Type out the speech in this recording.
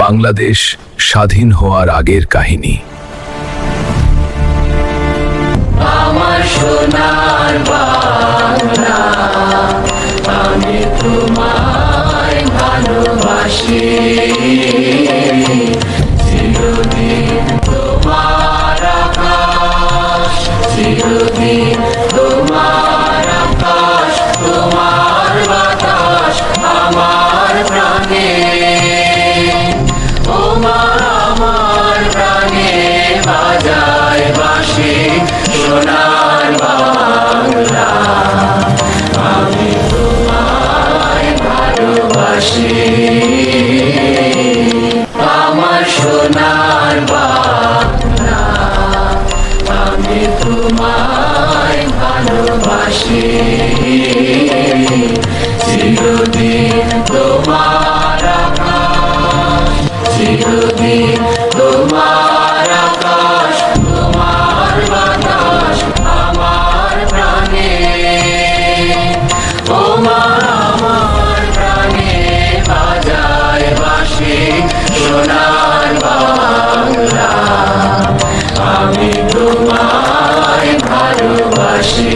বাংলাদেশ স্বাধীন হওয়ার আগের কাহিনী। আমার সোনার বাংলা, আমি তোমায় ভালোবাসি। চিরদিন তোমার আকাশ, চিরদিন তোমার আকাশ, তোমার বাতাস আমার প্রাণে। ও মা, আমার প্রাণে বাজায় বাঁশি সোনার বাংলা, আমি তোমায় ভালোবাসি। আমার সোনার বাংলা, আমি তোমায় ভালোবাসি। চিরদিন তোমার আকাশ, চিরদিন তোমার আকাশ, তোমার বাতাস আমার প্রাণে। ও মা, আমার প্রাণে বাজায় বাঁশি সোনার বাংলা, আমি তোমায় ভালোবাসি।